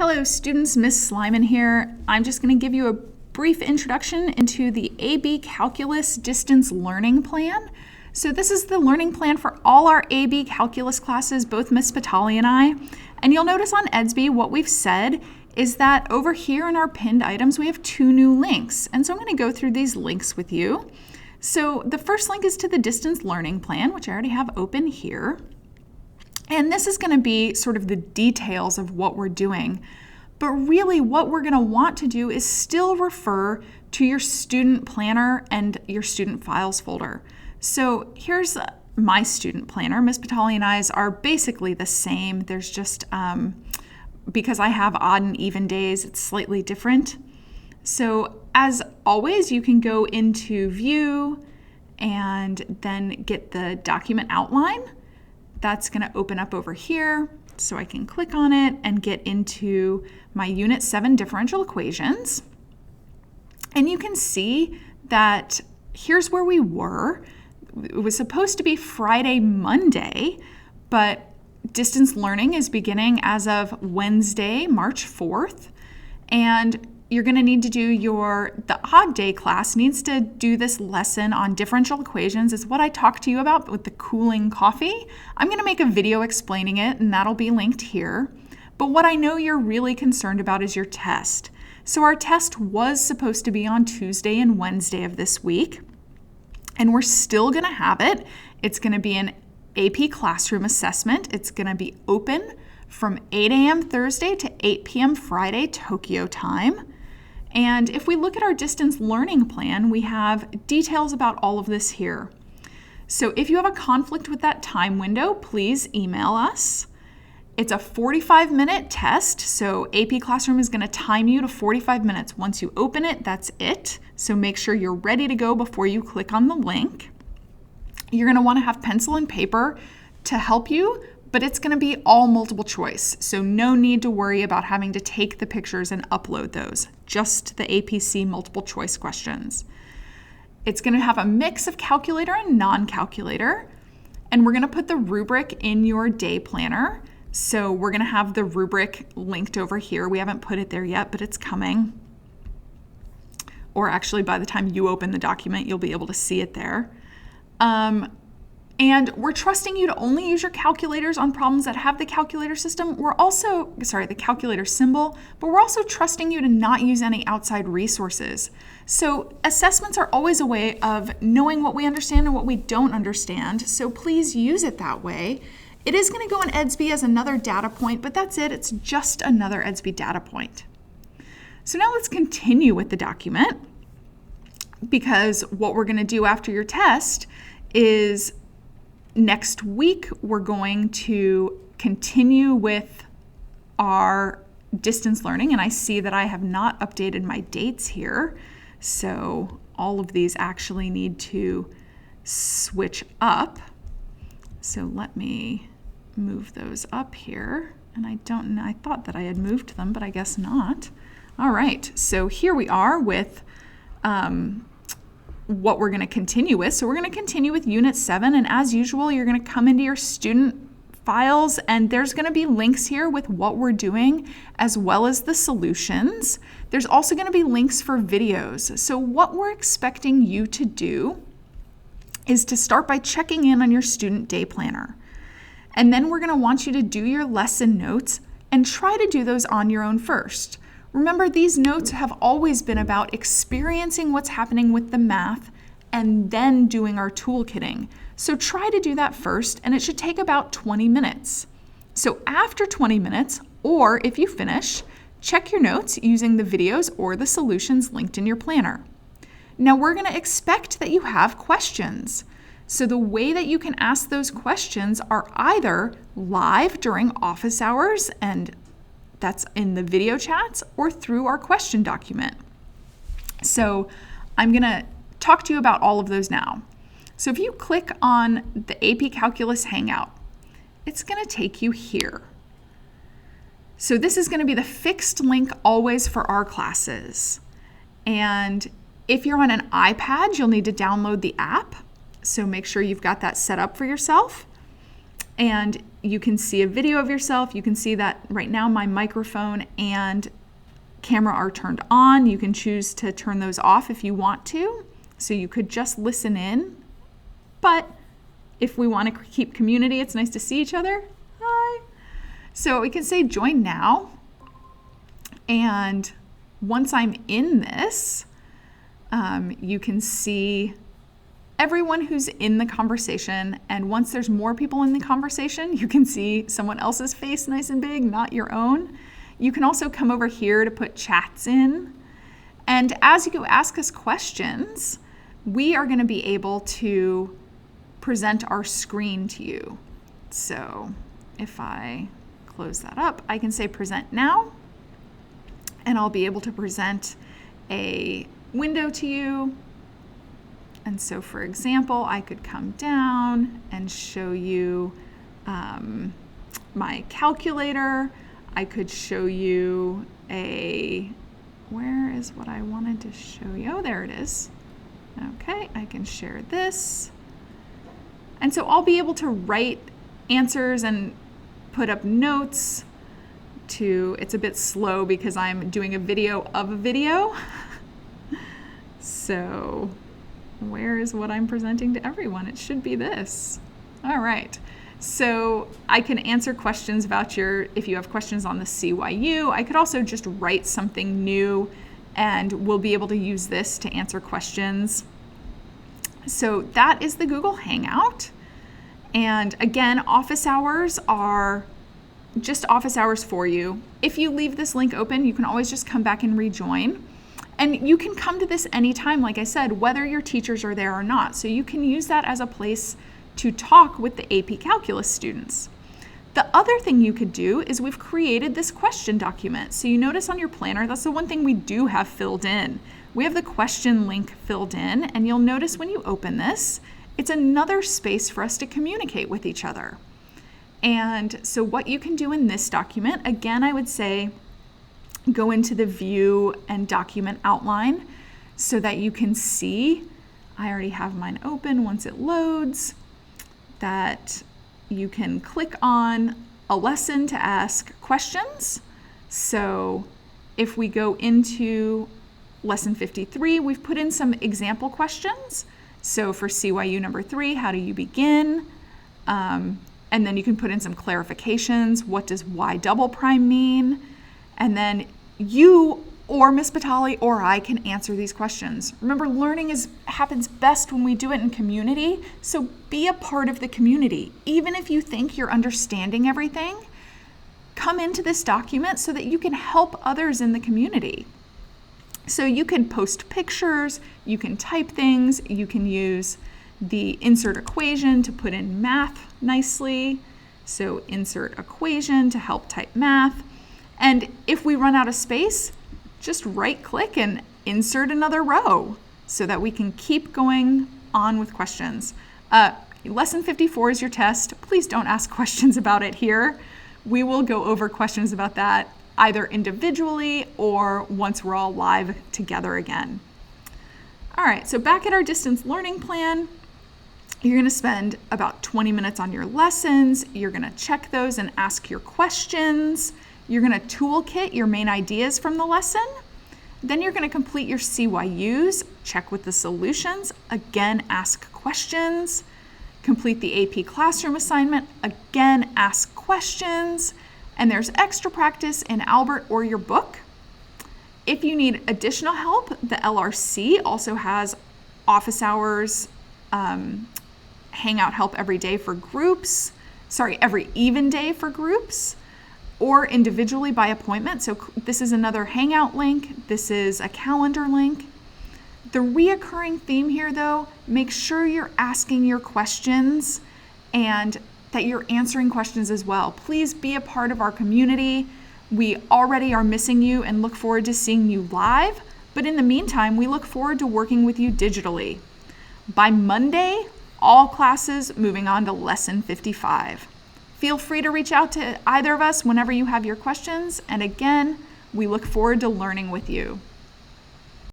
Hello students, Miss Slyman here. I'm just going to give you a brief introduction into the AB Calculus Distance Learning Plan. So this is the learning plan for all our AB Calculus classes, both Miss Spitali and I. And you'll notice on EDSB what we've said is that over here in our pinned items we have two new links. And so I'm going to go through these links with you. So the first link is to the Distance Learning Plan, which I already have open here. And this is going to be sort of the details of what we're doing. But really what we're going to want to do is still refer to your student planner and your student files folder. So here's my student planner. Miss Patali and I's are basically the same. There's just, because I have odd and even days, it's slightly different. So as always, you can go into View and then get the document outline. That's going to open up over here, so I can click on it and get into my Unit 7 differential equations. And you can see that here's where we were. It was supposed to be Friday, Monday, but distance learning is beginning as of Wednesday, March 4th. And you're going to need to do the odd day class needs to do this lesson on differential equations. Is what I talked to you about with the cooling coffee. I'm going to make a video explaining it, and that'll be linked here. But what I know you're really concerned about is your test. So our test was supposed to be on Tuesday and Wednesday of this week, and we're still going to have it. It's going to be an AP classroom assessment. It's going to be open from 8 a.m. Thursday to 8 p.m. Friday, Tokyo time. And if we look at our distance learning plan, we have details about all of this here. So if you have a conflict with that time window, please email us. It's a 45-minute test, so AP Classroom is going to time you to 45 minutes. Once you open it, that's it. So make sure you're ready to go before you click on the link. You're going to want to have pencil and paper to help you, but it's going to be all multiple choice. So no need to worry about having to take the pictures and upload those, just the APC multiple choice questions. It's going to have a mix of calculator and non-calculator, and we're going to put the rubric in your day planner. So we're going to have the rubric linked over here. We haven't put it there yet, but it's coming. Or actually, by the time you open the document, you'll be able to see it there. And we're trusting you to only use your calculators on problems that have the calculator system. The calculator symbol, but we're also trusting you to not use any outside resources. So assessments are always a way of knowing what we understand and what we don't understand. So please use it that way. It is going to go in EDSB as another data point, but that's it. It's just another EDSB data point. So now let's continue with the document, because what we're going to do after your test is next week, we're going to continue with our distance learning, and I see that I have not updated my dates here, so all of these actually need to switch up. So let me move those up here, and I thought that I had moved them, but I guess not. All right, so here we are with what we're going to continue with. So we're going to continue with Unit 7, and as usual, you're going to come into your student files, and there's going to be links here with what we're doing as well as the solutions. There's also going to be links for videos. So what we're expecting you to do is to start by checking in on your student day planner. And then we're going to want you to do your lesson notes and try to do those on your own first. Remember, these notes have always been about experiencing what's happening with the math and then doing our toolkitting. So try to do that first, and it should take about 20 minutes. So after 20 minutes, or if you finish, check your notes using the videos or the solutions linked in your planner. Now we're going to expect that you have questions. So the way that you can ask those questions are either live during office hours, and that's in the video chats, or through our question document. So I'm going to talk to you about all of those now. So if you click on the AP Calculus Hangout, it's going to take you here. So this is going to be the fixed link always for our classes. And if you're on an iPad, you'll need to download the app. So make sure you've got that set up for yourself. And you can see a video of yourself. You can see that right now my microphone and camera are turned on. You can choose to turn those off if you want to. So you could just listen in. But if we want to keep community, it's nice to see each other. Hi. So we can say join now. And once I'm in this, you can see everyone who's in the conversation. And once there's more people in the conversation, you can see someone else's face nice and big, not your own. You can also come over here to put chats in. And as you go ask us questions, we are going to be able to present our screen to you. So if I close that up, I can say present now, and I'll be able to present a window to you. And so for example, I could come down and show you my calculator. I could show you where is what I wanted to show you? Oh, there it is. Okay, I can share this. And so I'll be able to write answers and put up notes it's a bit slow because I'm doing a video of a video. So where is what I'm presenting to everyone? It should be this. All right. So I can answer questions about if you have questions on the CYU. I could also just write something new, and we'll be able to use this to answer questions. So that is the Google Hangout. And again, office hours are just office hours for you. If you leave this link open, you can always just come back and rejoin. And you can come to this anytime, like I said, whether your teachers are there or not. So you can use that as a place to talk with the AP Calculus students. The other thing you could do is we've created this question document. So you notice on your planner, that's the one thing we do have filled in. We have the question link filled in, and you'll notice when you open this, it's another space for us to communicate with each other. And so what you can do in this document, again, I would say go into the view and document outline so that you can see, I already have mine open once it loads, that you can click on a lesson to ask questions. So if we go into lesson 53, we've put in some example questions. So for CYU number 3, how do you begin? And then you can put in some clarifications. What does Y double prime mean? And then you or Miss Batali or I can answer these questions. Remember, learning happens best when we do it in community, so be a part of the community. Even if you think you're understanding everything, come into this document so that you can help others in the community. So you can post pictures, you can type things, you can use the insert equation to put in math nicely. So insert equation to help type math. And if we run out of space, just right click and insert another row so that we can keep going on with questions. Lesson 54 is your test. Please don't ask questions about it here. We will go over questions about that either individually or once we're all live together again. All right, so back at our distance learning plan, you're going to spend about 20 minutes on your lessons. You're going to check those and ask your questions. You're going to toolkit your main ideas from the lesson. Then you're going to complete your CYUs, check with the solutions, again, ask questions, complete the AP classroom assignment, again, ask questions, and there's extra practice in Albert or your book. If you need additional help, the LRC also has office hours, Hangout help every day for groups, every even day for groups, or individually by appointment. So this is another Hangout link. This is a calendar link. The reoccurring theme here, though, make sure you're asking your questions and that you're answering questions as well. Please be a part of our community. We already are missing you and look forward to seeing you live. But in the meantime, we look forward to working with you digitally. By Monday, all classes moving on to lesson 55. Feel free to reach out to either of us whenever you have your questions. And again, we look forward to learning with you.